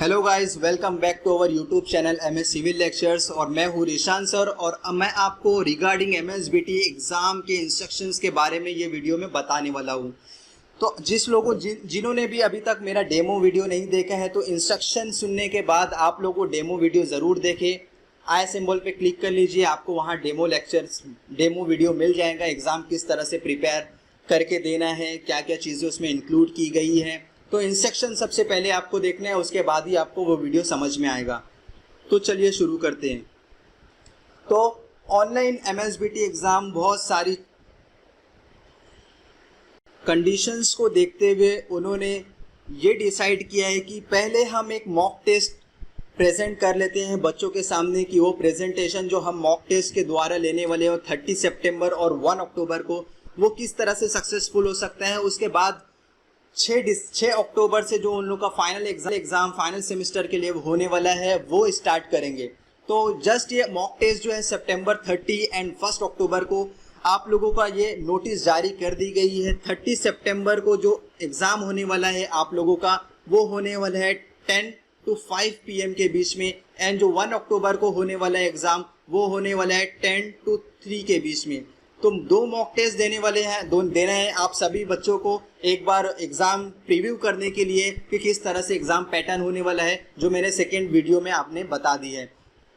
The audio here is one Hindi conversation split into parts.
Hello guys, welcome back to our YouTube channel MS civil lectures. और मैं हूँ ईशान सर और मैं आपको रिगार्डिंग MSBT एग्ज़ाम के इंस्ट्रक्शंस के बारे में ये वीडियो में बताने वाला हूँ। तो जिन्होंने भी अभी तक मेरा डेमो वीडियो नहीं देखा है तो इंस्ट्रक्शन सुनने के बाद आप लोगों को डेमो वीडियो ज़रूर देखें। आई सिंबल पे क्लिक कर लीजिए, आपको वहाँ डेमो वीडियो मिल जाएगा। एग्ज़ाम किस तरह से प्रिपेयर करके देना है, क्या क्या चीज़ें उसमें इंक्लूड की गई हैं। तो इंस्ट्रक्शन सबसे पहले आपको देखना है, उसके बाद ही आपको वो वीडियो समझ में आएगा। तो चलिए शुरू करते हैं। तो ऑनलाइन MSBT एग्ज़ाम बहुत सारी कंडीशंस को देखते हुए उन्होंने ये डिसाइड किया है कि पहले हम एक मॉक टेस्ट प्रेजेंट कर लेते हैं बच्चों के सामने कि वो प्रेजेंटेशन जो हम मॉक टेस्ट के द्वारा लेने वाले हैं 30 सितंबर और 1 अक्टूबर को वो किस तरह से सक्सेसफुल हो सकता है। उसके बाद 6 अक्टूबर से जो उन लोग का फाइनल सेमेस्टर के लिए होने वाला है वो स्टार्ट करेंगे। तो जस्ट ये मॉक टेस्ट जो है सितंबर 30 एंड 1 अक्टूबर को आप लोगों का ये नोटिस जारी कर दी गई है। 30 सितंबर को जो एग्ज़ाम होने वाला है आप लोगों का वो होने वाला है 10 to 5 PM के बीच में, एंड जो 1 अक्टूबर को होने वाला है एग्ज़ाम वो होने वाला है 10 to 3 के बीच में। तो 2 मॉक टेस्ट देना है आप सभी बच्चों को एक बार एग्ज़ाम प्रीव्यू करने के लिए कि किस तरह से एग्ज़ाम पैटर्न होने वाला है, जो मैंने सेकेंड वीडियो में आपने बता दी है।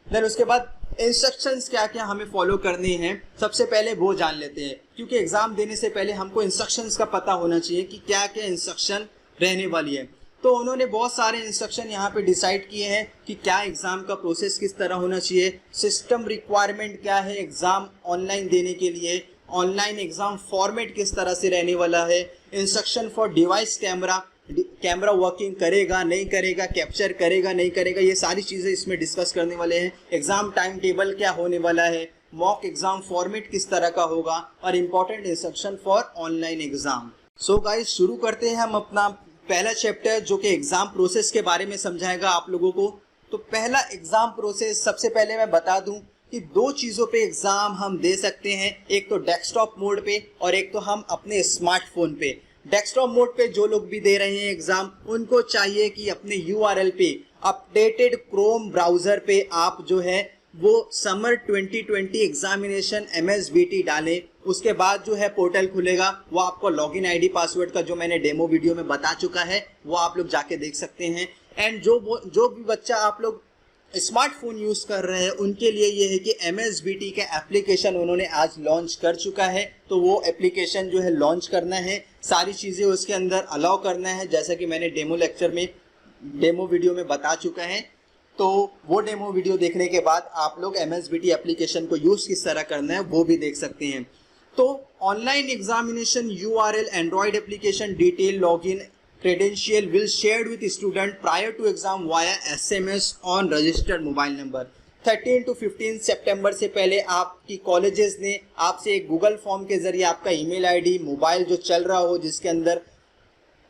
देन उसके बाद इंस्ट्रक्शंस क्या क्या हमें फॉलो करनी है सबसे पहले वो जान लेते हैं, क्योंकि एग्ज़ाम देने से पहले हमको इंस्ट्रक्शंस का पता होना चाहिए कि क्या क्या इंस्ट्रक्शन रहने वाली है। तो उन्होंने बहुत सारे इंस्ट्रक्शन यहाँ पे डिसाइड किए हैं कि क्या एग्ज़ाम का प्रोसेस किस तरह होना चाहिए, सिस्टम रिक्वायरमेंट क्या है एग्ज़ाम ऑनलाइन देने के लिए, ऑनलाइन एग्ज़ाम फॉर्मेट किस तरह से रहने वाला है, instruction for device camera working करेगा नहीं करेगा, कैप्चर करेगा नहीं करेगा, ये सारी चीज़ें इसमें डिस्कस करने वाले हैं। एग्ज़ाम टाइम टेबल क्या होने वाला है, मॉक एग्ज़ाम फॉर्मेट किस तरह का होगा और important instruction for online exam. So guys, शुरू करते हैं हम अपना पहला चैप्टर जो कि एग्ज़ाम प्रोसेस के बारे में समझाएगा आप लोगों को। तो पहला एग्ज़ाम प्रोसेस, सबसे पहले मैं बता दूं कि 2 चीज़ों पे एग्ज़ाम हम दे सकते हैं, एक तो डेस्कटॉप मोड पे और एक तो हम अपने स्मार्टफोन पे। डेस्कटॉप मोड पे जो लोग भी दे रहे हैं एग्ज़ाम उनको चाहिए कि अपने URL पे अपडेटेड क्रोम ब्राउज़र पे आप जो है वो समर 2020 एग्जामिनेशन MSBT डालें। उसके बाद जो है पोर्टल खुलेगा, वो आपको लॉगिन ID पासवर्ड का जो मैंने डेमो वीडियो में बता चुका है वो आप लोग जाके देख सकते हैं। एंड जो भी बच्चा आप लोग स्मार्टफोन यूज़ कर रहे हैं उनके लिए ये है कि MSBT का एप्लीकेशन उन्होंने आज लॉन्च कर चुका है। तो वो एप्लीकेशन जो है लॉन्च करना है, सारी चीज़ें उसके अंदर अलाउ करना है, जैसा कि मैंने डेमो वीडियो में बता चुका है। तो वो डेमो वीडियो देखने के बाद आप लोग MSBT एप्लीकेशन को यूज़ किस तरह करना है वो भी देख सकते हैं। तो online examination URL Android application detail login credential will shared with student prior to exam via SMS on registered mobile number. 13 to 15 सितंबर से पहले आपकी कॉलेजेस ने आपसे एक गूगल फॉर्म के जरिए आपका ईमेल ID, मोबाइल जो चल रहा हो जिसके अंदर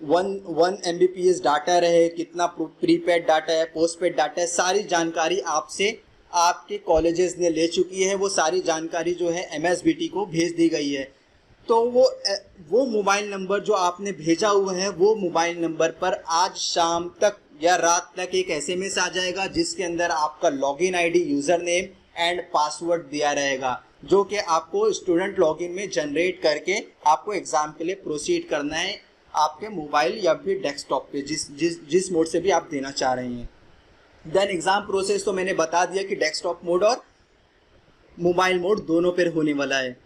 1 Mbps डाटा रहे, कितना प्रीपेड डाटा है, पोस्टपेड डाटा है, सारी जानकारी आपसे आपके कॉलेजेस ने ले चुकी है। वो सारी जानकारी जो है MSBT को भेज दी गई है। तो वो मोबाइल नंबर जो आपने भेजा हुआ है वो मोबाइल नंबर पर आज शाम तक या रात तक एक SMS आ जाएगा जिसके अंदर आपका login ID, user name and password दिया रहेगा, जो कि आपको स्टूडेंट लॉगिन में जनरेट करके आपको एग्ज़ाम के लिए प्रोसीड करना है आपके मोबाइल या फिर डेस्कटॉप पे, जिस मोड से भी आप देना चाह रहे हैं। देन एग्ज़ाम प्रोसेस तो मैंने बता दिया कि डेस्कटॉप मोड और मोबाइल मोड दोनों पर होने वाला है।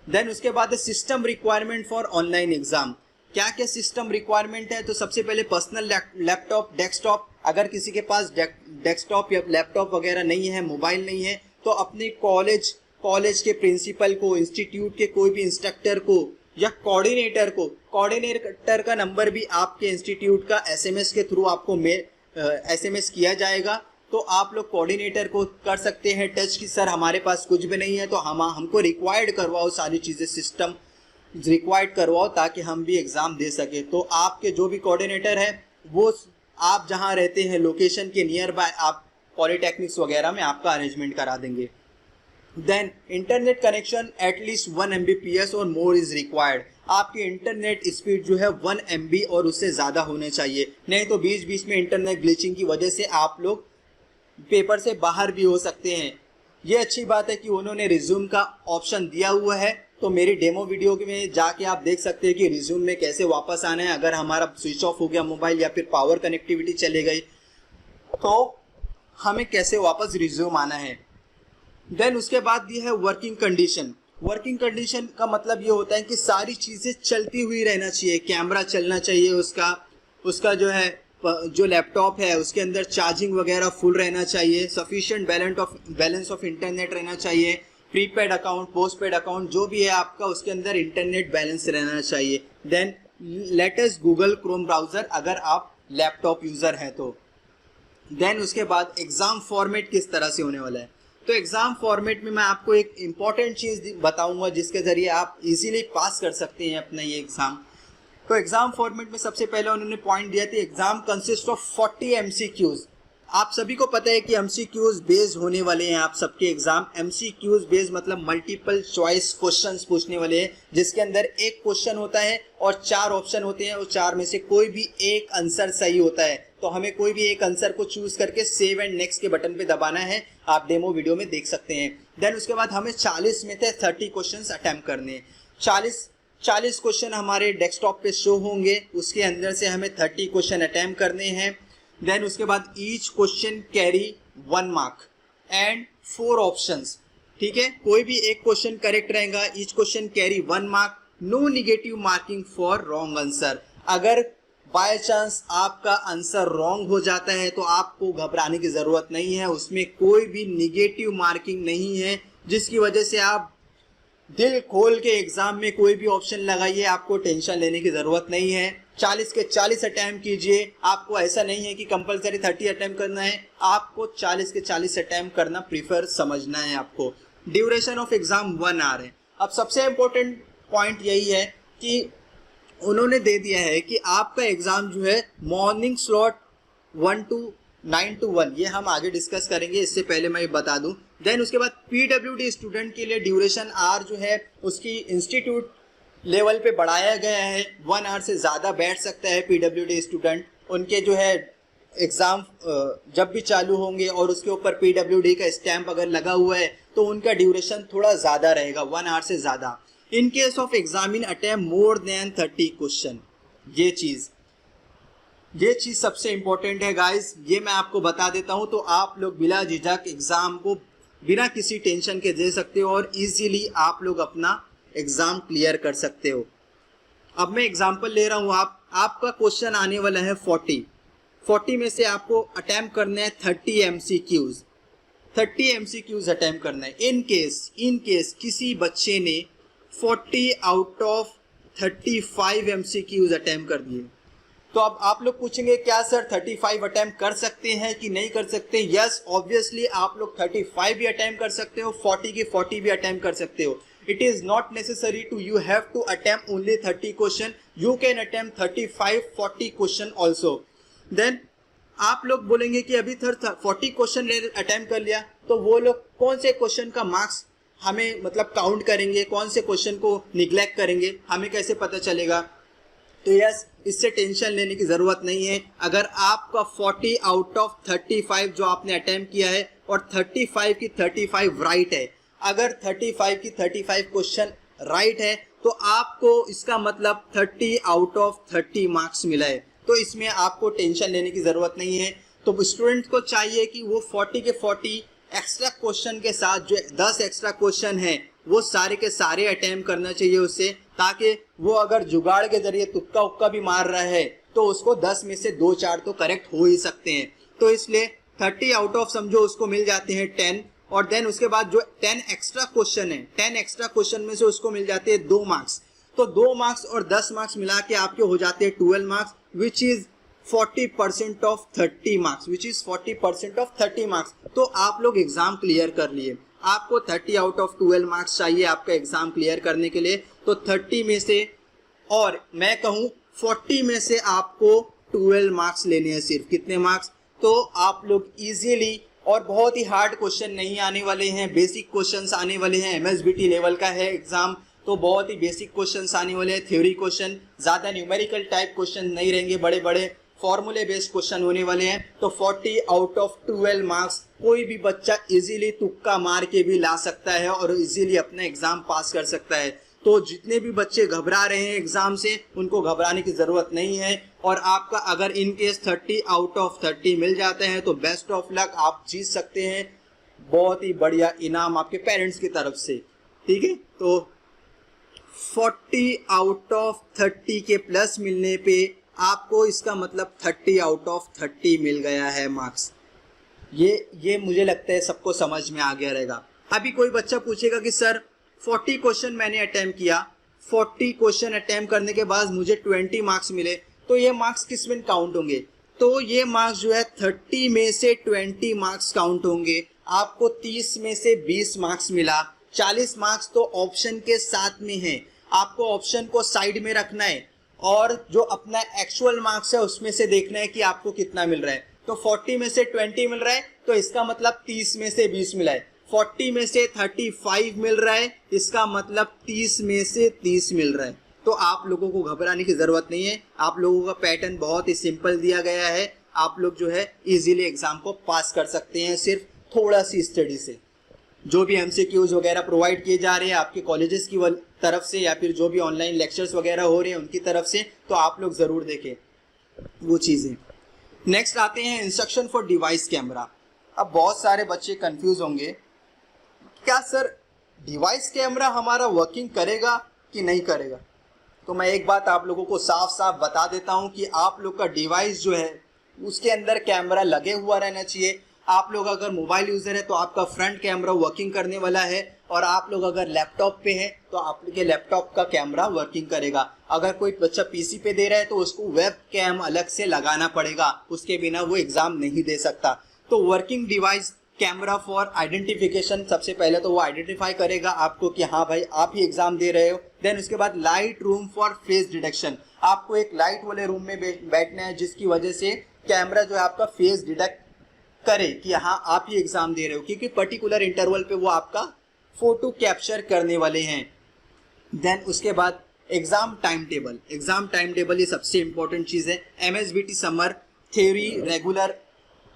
देन उसके बाद system requirement for online exam. क्या क्या सिस्टम रिक्वायरमेंट है, तो सबसे पहले पर्सनल लैपटॉप, डेस्कटॉप। अगर किसी के पास डेस्कटॉप या लैपटॉप वगैरह नहीं है, मोबाइल नहीं है, तो अपने कॉलेज के प्रिंसिपल को, इंस्टीट्यूट के कोई भी इंस्ट्रक्टर को या कोऑर्डिनेटर का नंबर भी आपके इंस्टीट्यूट का SMS के थ्रू आपको SMS किया जाएगा। तो आप लोग कोऑर्डिनेटर को कर सकते हैं टच कि सर हमारे पास कुछ भी नहीं है तो हमको रिक्वायर्ड करवाओ, सारी चीज़ें सिस्टम रिक्वायर्ड करवाओ ताकि हम भी एग्ज़ाम दे सके। तो आपके जो भी कोऑर्डिनेटर है वो आप जहां रहते हैं लोकेशन के नियर बाय आप पॉलीटेक्निक्स वगैरह में आपका अरेंजमेंट करा देंगे। Then internet connection at least 1 Mbps और मोर इज़ रिक्वायर्ड। आपकी इंटरनेट स्पीड जो है 1 MB और उससे ज़्यादा होने चाहिए, नहीं तो बीच बीच में इंटरनेट ग्लिचिंग की वजह से आप लोग पेपर से बाहर भी हो सकते हैं। ये अच्छी बात है कि उन्होंने रिज्यूम का ऑप्शन दिया हुआ है, तो मेरी डेमो वीडियो में जाके आप देख सकते हैं कि रिज्यूम में कैसे वापस आना है। अगर हमारा स्विच ऑफ हो गया मोबाइल या फिर पावर कनेक्टिविटी चले गई तो हमें कैसे वापस रिज्यूम आना है। देन उसके बाद ये है वर्किंग कंडीशन। वर्किंग कंडीशन का मतलब ये होता है कि सारी चीज़ें चलती हुई रहना चाहिए, कैमरा चलना चाहिए, उसका जो लैपटॉप है उसके अंदर चार्जिंग वगैरह फुल रहना चाहिए, सफिशिएंट बैलेंस ऑफ इंटरनेट रहना चाहिए, प्रीपेड अकाउंट, पोस्टपेड अकाउंट जो भी है आपका उसके अंदर इंटरनेट बैलेंस रहना चाहिए। Then latest Google Chrome browser अगर आप लैपटॉप यूज़र हैं तो। देन उसके बाद एग्ज़ाम फॉर्मेट किस तरह से होने वाला है। तो एग्ज़ाम फॉर्मेट में मैं आपको एक इम्पॉर्टेंट चीज़ बताऊंगा जिसके ज़रिए आप इजीली पास कर सकते हैं अपना ये एग्ज़ाम। तो एग्ज़ाम फॉर्मेट में सबसे पहले उन्होंने पॉइंट दिया था एग्ज़ाम कंसिस्ट ऑफ 40 MCQs। आप सभी को पता है कि MCQs बेस्ड होने वाले हैं आप सबके एग्ज़ाम। MCQs बेस्ड मतलब मल्टीपल चॉइस क्वेश्चंस पूछने वाले हैं, जिसके अंदर एक क्वेश्चन होता है और 4 ऑप्शन होते हैं और 4 में से कोई भी एक आंसर सही होता है। तो हमें कोई भी एक आंसर को चूज करके सेव एंड नेक्स्ट के बटन पे दबाना है, आप डेमो वीडियो में देख सकते हैं। देन उसके बाद हमें 40 में से 30 क्वेश्चंस अटेम्प्ट करने हैं। 40 क्वेश्चन हमारे डेस्कटॉप पे शो होंगे, उसके अंदर से हमें 30 क्वेश्चन अटेम्प्ट करने हैं। देन उसके बाद each question carry 1 mark and 4 options. ठीक है, कोई भी एक क्वेश्चन करेक्ट रहेगा, each question carry 1 mark, no negative marking for wrong answer. अगर बाय चांस आपका आंसर रॉन्ग हो जाता है तो आपको घबराने की ज़रूरत नहीं है, उसमें कोई भी निगेटिव मार्किंग नहीं है, जिसकी वजह से आप दिल खोल के एग्ज़ाम में कोई भी ऑप्शन लगाइए, आपको टेंशन लेने की ज़रूरत नहीं है। 40 के 40 अटैम्प्ट कीजिए, आपको ऐसा नहीं है कि कंपलसरी 30 अटैम्प्ट करना है, आपको 40 के 40 अटैम्प्ट करना प्रीफर समझना है आपको। ड्यूरेशन ऑफ एग्ज़ाम 1 आवर है। अब सबसे इम्पोर्टेंट पॉइंट यही है कि उन्होंने दे दिया है कि आपका एग्ज़ाम जो है मॉर्निंग स्लॉट 1 to 9 to 1, ये हम आगे डिस्कस करेंगे, इससे पहले मैं ये बता दूं। देन उसके बाद PWD स्टूडेंट के लिए ड्यूरेशन आर जो है उसकी इंस्टीट्यूट लेवल पे बढ़ाया गया है, 1 आवर से ज़्यादा बैठ सकता है PWD स्टूडेंट। उनके जो है एग्ज़ाम जब भी चालू होंगे और उसके ऊपर PWD का स्टैम्प अगर लगा हुआ है तो उनका ड्यूरेशन थोड़ा ज़्यादा रहेगा, 1 आवर से ज़्यादा। In case of examine attempt more than 30 question, ये चीज़ सबसे इंपॉर्टेंट है गाइस, ये मैं आपको बता देता हूं, तो आप लोग बिला झिझक एग्ज़ाम को बिना किसी टेंशन के दे सकते हो और इजीली आप लोग अपना एग्ज़ाम क्लियर कर सकते हो। अब मैं एग्जांपल ले रहा हूं, आपका क्वेश्चन आने वाला है 40 में से आपको अटेम्प्ट करना है 30 MCQs अटेम्प्ट करना है। इन केस किसी बच्चे ने 40 आउट ऑफ 35 MCQs अटेम्प्ट कर दिए, तो अब आप लोग पूछेंगे क्या सर 35 अटेम्प्ट कर सकते हैं कि नहीं कर सकते। यस, ऑब्वियसली आप लोग 35 भी अटेम्प्ट कर सकते हो, 40 की 40 भी अटेम्प्ट कर सकते हो। It is not necessary to you have to attempt only 30 question, you can attempt 35-40 question also. Then आप लोग बोलेंगे कि अभी 40 क्वेश्चन अटेम्प्ट कर लिया, तो वो लोग कौन से क्वेश्चन का मार्क्स हमें मतलब काउंट करेंगे, कौन से क्वेश्चन को निग्लेक्ट करेंगे, हमें कैसे पता चलेगा। तो यस, इससे टेंशन लेने की ज़रूरत नहीं है। अगर आपका 40 आउट ऑफ 35 जो आपने अटेम्प्ट किया है और 35 की 35 राइट है, अगर 35 की 35 क्वेश्चन राइट है तो आपको इसका मतलब 30 आउट ऑफ 30 मार्क्स मिला है, तो इसमें आपको टेंशन लेने की ज़रूरत नहीं है। तो स्टूडेंट को चाहिए कि वो 40 के 40 एक्स्ट्रा क्वेश्चन के साथ जो 10 एक्स्ट्रा क्वेश्चन हैं वो सारे के सारे अटेम्प्ट करना चाहिए उससे, ताकि वो अगर जुगाड़ के जरिए तुक्का उक्का भी मार रहा है तो उसको 10 में से 2-4 तो करेक्ट हो ही सकते हैं। तो इसलिए 30 आउट ऑफ समझो उसको मिल जाते हैं 10, और देन उसके बाद जो 10 एक्स्ट्रा क्वेश्चन है, 10 एक्स्ट्रा क्वेश्चन में से उसको मिल जाते हैं 2 मार्क्स। तो 2 मार्क्स और 10 मार्क्स मिला के आपके हो जाते हैं 12 marks, which is 40% of 30 marks, which is 40% of 30 marks. तो आप लोग एग्जाम क्लियर कर लिए, आपको 30 आउट ऑफ 12 मार्क्स चाहिए आपका एग्जाम क्लियर करने के लिए। तो 30 में से, और मैं कहूँ 40 में से आपको 12 मार्क्स लेने हैं। सिर्फ कितने मार्क्स? तो आप लोग इजीली, और बहुत ही हार्ड क्वेश्चन नहीं आने वाले हैं, बेसिक क्वेश्चंस आने वाले हैं। MSBT लेवल का है एग्जाम, तो बहुत ही बेसिक क्वेश्चंस आने वाले हैं, थ्योरी क्वेश्चन, ज़्यादा न्यूमेरिकल टाइप क्वेश्चन नहीं रहेंगे, बड़े बड़े फॉर्मूले बेस्ड क्वेश्चन होने वाले हैं। तो 40 आउट ऑफ 12 मार्क्स कोई भी बच्चा इजीली तुक्का मार के भी ला सकता है और इजीली अपना एग्जाम पास कर सकता है। तो जितने भी बच्चे घबरा रहे हैं एग्जाम से, उनको घबराने की ज़रूरत नहीं है। और आपका अगर इन केस 30 आउट ऑफ 30 मिल जाते हैं तो बेस्ट ऑफ लक, आप जीत सकते हैं बहुत ही बढ़िया इनाम आपके पेरेंट्स की तरफ से। ठीक है, तो 40 आउट ऑफ 30 के प्लस मिलने पे आपको इसका मतलब 30 आउट ऑफ 30 मिल गया है मार्क्स। ये मुझे लगता है सबको समझ में आ गया रहेगा। अभी कोई बच्चा पूछेगा कि सर 40 क्वेश्चन मैंने अटेम्प्ट किया, 40 क्वेश्चन अटेम्प्ट करने के बाद मुझे 20 मार्क्स मिले, तो ये मार्क्स किस में काउंट होंगे? तो ये मार्क्स जो है 30 में से 20 मार्क्स काउंट होंगे। आपको 30 में से 20 मार्क्स मिला, 40 मार्क्स तो ऑप्शन के साथ में है। आपको ऑप्शन को साइड में रखना है और जो अपना एक्चुअल मार्क्स है उसमें से देखना है कि आपको कितना मिल रहा है। तो 40 में से 20 मिल रहा है तो इसका मतलब 30 में से 20 मिला है। 40 में से 35 मिल रहा है, इसका मतलब 30 में से 30 मिल रहा है। तो आप लोगों को घबराने की ज़रूरत नहीं है। आप लोगों का पैटर्न बहुत ही सिंपल दिया गया है। आप लोग जो है इजीली एग्जाम को पास कर सकते हैं सिर्फ थोड़ा सी स्टडी से। जो भी MCQs वगैरह प्रोवाइड किए जा रहे हैं आपके कॉलेजेस की तरफ से या फिर जो भी ऑनलाइन लेक्चर्स वगैरह हो रहे हैं उनकी तरफ से, तो आप लोग ज़रूर देखें वो चीज़ें। नेक्स्ट आते हैं इंस्ट्रक्शन फॉर डिवाइस कैमरा। अब बहुत सारे बच्चे कंफ्यूज होंगे, क्या सर डिवाइस कैमरा हमारा वर्किंग करेगा कि नहीं करेगा? तो मैं एक बात आप लोगों को साफ साफ बता देता हूं कि आप लोग का डिवाइस जो है उसके अंदर कैमरा लगे हुआ रहना चाहिए। आप लोग अगर मोबाइल यूज़र है तो आपका फ्रंट कैमरा वर्किंग करने वाला है, और आप लोग अगर लैपटॉप पे हैं तो आपके लैपटॉप का कैमरा वर्किंग करेगा। अगर कोई बच्चा PC पे दे रहा है तो उसको वेब कैम अलग से लगाना पड़ेगा, उसके बिना वो एग्ज़ाम नहीं दे सकता। तो working device camera for identification, सबसे पहले तो वो आइडेंटिफाई करेगा आपको कि हाँ भाई आप ही एग्जाम दे रहे हो। देन उसके बाद light room for face detection, आपको एक लाइट वाले रूम में बैठना है जिसकी वजह से कैमरा जो है आपका फेस डिटेक्ट करे कि हाँ आप ही एग्जाम दे रहे हो, क्योंकि पर्टिकुलर इंटरवल पे वो आपका फोटो कैप्चर करने वाले हैं। देन उसके बाद exam time table, exam time table ये सबसे इंपॉर्टेंट चीज़ है। MSBT summer theory regular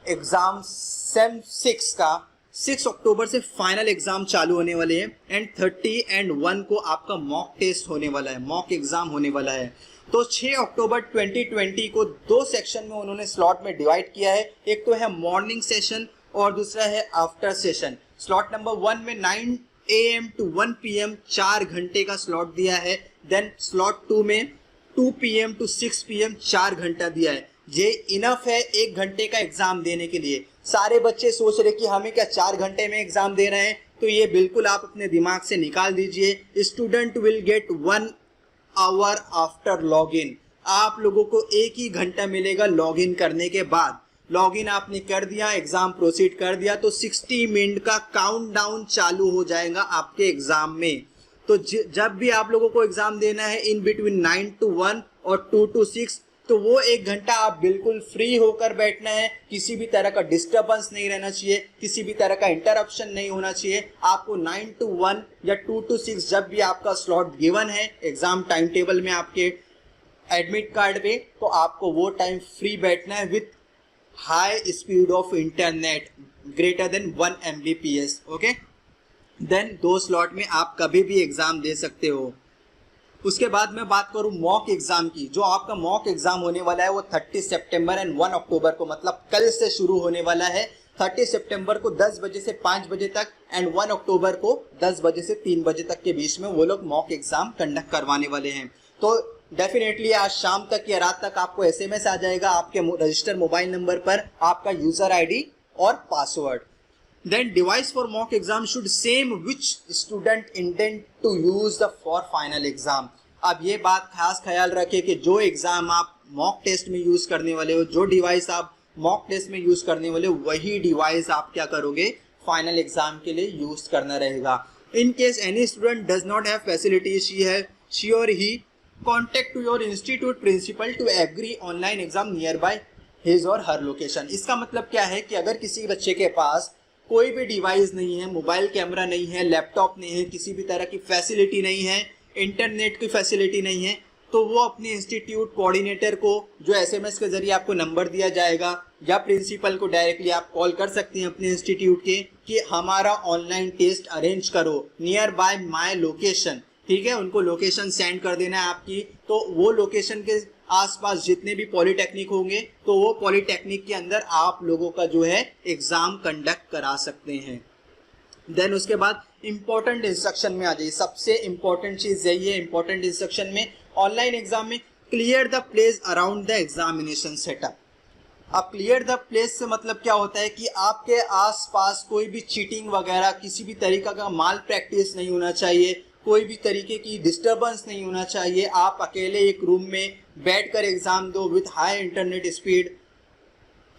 exam same 6 का 6 अक्टूबर से फाइनल एग्जाम चालू होने वाले हैं, एंड 30 एंड 1 को आपका मॉक टेस्ट होने वाला है, मॉक एग्जाम होने वाला है। तो 6 अक्टूबर 2020 को 2 सेक्शन में उन्होंने स्लॉट में डिवाइड किया है। एक तो है मॉर्निंग सेशन और दूसरा है आफ्टर सेशन। स्लॉट नंबर 1 में 9 AM to 1 PM 4 घंटे का स्लॉट दिया है। देन स्लॉट 2 में 2 PM to 6 PM 4 घंटा दिया है। ये इनफ है 1 घंटे का एग्जाम देने के लिए। सारे बच्चे सोच रहे कि हमें क्या 4 घंटे में एग्जाम दे रहे हैं, तो ये बिल्कुल आप अपने दिमाग से निकाल दीजिए। Student will get 1 hour after login, आप लोगों को 1 ही घंटा मिलेगा लॉगिन करने के बाद। लॉगिन आपने कर दिया, एग्जाम प्रोसीड कर दिया तो 60 मिनट का काउंटडाउन चालू हो जाएगा आपके एग्जाम में। तो जब भी आप लोगों को एग्जाम देना है इन बिटवीन 9 to 1 और 2 to 6, तो वो 1 घंटा आप बिल्कुल फ्री होकर बैठना है। किसी भी तरह का डिस्टर्बेंस नहीं रहना चाहिए, किसी भी तरह का इंटरप्शन नहीं होना चाहिए। आपको 9 to 1 या 2 to 6 जब भी आपका स्लॉट गिवन है एग्जाम टाइम टेबल में आपके एडमिट कार्ड पे, तो आपको वो टाइम फ्री बैठना है with high speed of internet greater than 1 Mbps। Okay, then 2 slot में आप कभी भी एग्जाम दे सकते हो। उसके बाद मैं बात करूं मॉक एग्जाम की। जो आपका मॉक एग्जाम होने वाला है वो 30 सितंबर एंड 1 अक्टूबर को, मतलब कल से शुरू होने वाला है। 30 सितंबर को 10 बजे से 5 बजे तक एंड 1 अक्टूबर को 10 बजे से 3 बजे तक के बीच में वो लोग मॉक एग्जाम कंडक्ट करवाने वाले हैं। तो डेफिनेटली आज शाम तक या रात तक आपको SMS आ जाएगा आपके रजिस्टर मोबाइल नंबर पर आपका यूजर ID और password. Then device for mock exam should same which student intend to use the for final exam। अब ये बात खास ख्याल रखें कि जो एग्जाम आप मॉक टेस्ट में यूज करने वाले हो, जो डिवाइस आप मॉक टेस्ट में यूज करने वाले हो, वही डिवाइस आप क्या करोगे फाइनल एग्जाम के लिए यूज करना रहेगा। In case any student does not have facility, she or he contact to your institute principal to agree online exam near by his or her location. इसका मतलब क्या है कि अगर किसी बच्चे के पास कोई भी डिवाइस नहीं है, मोबाइल कैमरा नहीं है, लैपटॉप नहीं है, किसी भी तरह की फैसिलिटी नहीं है, इंटरनेट की फैसिलिटी नहीं है, तो वो अपने इंस्टीट्यूट कोऑर्डिनेटर को, जो एसएमएस के जरिए आपको नंबर दिया जाएगा, या प्रिंसिपल को डायरेक्टली आप कॉल कर सकते हैं अपने इंस्टीट्यूट के कि हमारा ऑनलाइन टेस्ट अरेंज करो नियर बाय माय लोकेशन। ठीक है, उनको लोकेशन सेंड कर देना है आपकी, तो वो लोकेशन के आसपास जितने भी पॉलिटेक्निक होंगे तो वो पॉलिटेक्निक के अंदर आप लोगों का जो है एग्जाम कंडक्ट करा सकते हैं। देन उसके बाद इंपॉर्टेंट इंस्ट्रक्शन में आ जाइए। सबसे इंपॉर्टेंट चीज यही है इंपॉर्टेंट इंस्ट्रक्शन में, ऑनलाइन एग्जाम में, clear the place around the examination setup. अब क्लियर द प्लेस से मतलब क्या होता है कि आपके आसपास कोई भी चीटिंग वगैरह, किसी भी तरीका का माल प्रैक्टिस नहीं होना चाहिए, कोई भी तरीके की डिस्टर्बेंस नहीं होना चाहिए। आप अकेले एक रूम में बैठकर एग्जाम दो विथ हाई इंटरनेट स्पीड।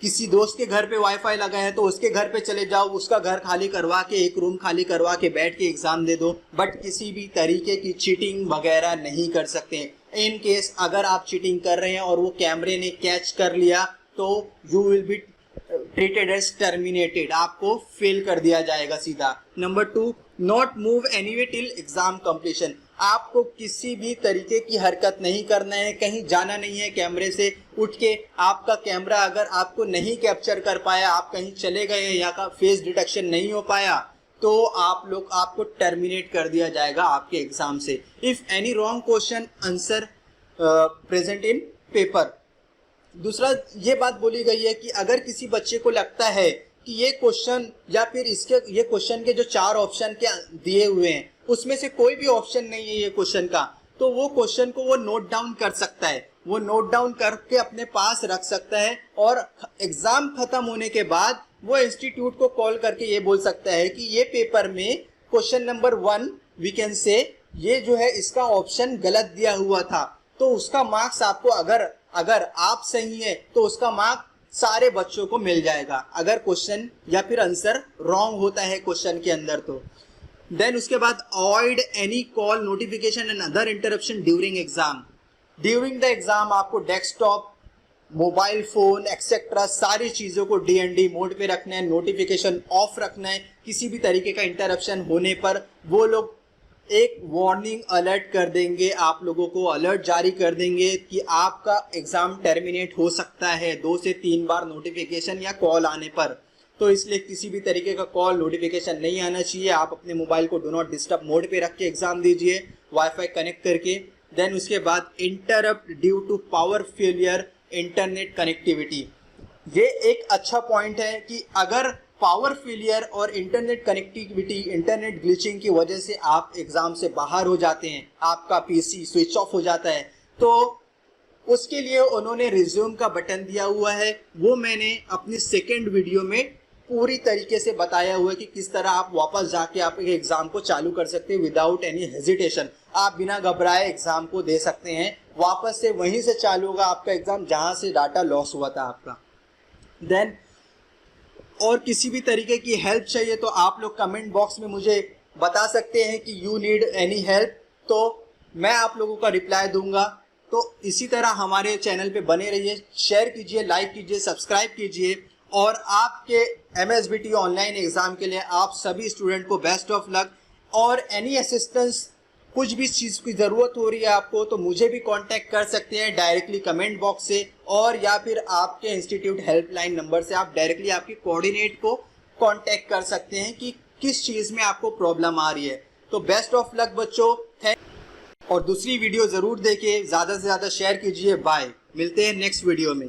किसी दोस्त के घर पे वाईफाई लगा है तो उसके घर पे चले जाओ, उसका घर खाली करवा के, एक रूम खाली करवा के बैठ के एग्जाम दे दो, बट किसी भी तरीके की चीटिंग वगैरह नहीं कर सकते। इन केस अगर आप चीटिंग कर रहे हैं और वो कैमरे ने कैच कर लिया तो you will be treated as terminated, आपको फेल कर दिया जाएगा सीधा। Number 2, not move anyway till exam completion. आपको किसी भी तरीके की हरकत नहीं करना है, कहीं जाना नहीं है कैमरे से उठ के। आपका कैमरा अगर आपको नहीं कैप्चर कर पाया, आप कहीं चले गए या का फेस डिटेक्शन नहीं हो पाया, तो आपको टर्मिनेट कर दिया जाएगा आपके एग्जाम से। If any wrong question answer present in paper. दूसरा ये बात बोली गई है कि अगर किसी बच्चे को लगता है कि ये क्वेश्चन या फिर ये क्वेश्चन के जो 4 ऑप्शन के दिए हुए हैं उसमें से कोई भी ऑप्शन नहीं है ये क्वेश्चन का, तो वो क्वेश्चन को वो नोट डाउन कर सकता है, वो नोट डाउन करके अपने पास रख सकता है, और एग्जाम खत्म होने के बाद वो इंस्टीट्यूट को कॉल करके ये बोल सकता है कि ये पेपर में question number 1 we can say ये जो है इसका ऑप्शन गलत दिया हुआ था, तो उसका मार्क्स आपको अगर आप सही है तो उसका मार्क्स सारे बच्चों को मिल जाएगा, अगर क्वेश्चन या फिर आंसर रॉन्ग होता है क्वेश्चन के अंदर तो। देन उसके बाद avoid any call, notification and other interruption during exam. During the exam आपको डेस्कटॉप, मोबाइल फोन एक्सेट्रा सारी चीज़ों को DND मोड पे रखना है, नोटिफिकेशन ऑफ रखना है। किसी भी तरीके का इंटरप्शन होने पर वो लोग एक वार्निंग अलर्ट कर देंगे, आप लोगों को अलर्ट जारी कर देंगे कि आपका एग्जाम टर्मिनेट हो सकता है 2 से 3 बार नोटिफिकेशन या कॉल आने पर। तो इसलिए किसी भी तरीके का कॉल नोटिफिकेशन नहीं आना चाहिए। आप अपने मोबाइल को डू नॉट डिस्टर्ब मोड पे रख के एग्जाम दीजिए, वाईफाई कनेक्ट करके। देन उसके बाद interrupt due to power failure internet connectivity. ये एक अच्छा पॉइंट है कि अगर पावर फेलियर और इंटरनेट कनेक्टिविटी, इंटरनेट ग्लिचिंग की वजह से आप एग्जाम से बाहर हो जाते हैं, आपका PC स्विच ऑफ हो जाता है, तो उसके लिए उन्होंने रिज्यूम का बटन दिया हुआ है। वो मैंने अपनी सेकेंड वीडियो में पूरी तरीके से बताया हुआ है कि किस तरह आप वापस जाके आप एग्जाम को चालू कर सकते हैं विदाउट एनी हेजिटेशन। आप बिना घबराए एग्जाम को दे सकते हैं, वापस से वहीं से चालू होगा आपका एग्जाम जहां से डाटा लॉस हुआ था आपका। देन और किसी भी तरीके की हेल्प चाहिए तो आप लोग कमेंट बॉक्स में मुझे बता सकते हैं कि यू नीड एनी हेल्प, तो मैं आप लोगों का रिप्लाई दूंगा। तो इसी तरह हमारे चैनल पे बने रहिए, शेयर कीजिए, लाइक कीजिए, सब्सक्राइब कीजिए, और आपके MSBT ऑनलाइन एग्ज़ाम के लिए आप सभी स्टूडेंट को बेस्ट ऑफ लक। और एनी असिस्टेंस, कुछ भी चीज़ की ज़रूरत हो रही है आपको तो मुझे भी कांटेक्ट कर सकते हैं डायरेक्टली कमेंट बॉक्स से, और या फिर आपके इंस्टीट्यूट हेल्पलाइन नंबर से आप डायरेक्टली आपके कोऑर्डिनेट को कांटेक्ट कर सकते हैं कि किस चीज़ में आपको प्रॉब्लम आ रही है। तो बेस्ट ऑफ लक बच्चों, और दूसरी वीडियो ज़रूर देखिए, ज़्यादा से ज़्यादा शेयर कीजिए। बाय, मिलते हैं नेक्स्ट वीडियो में।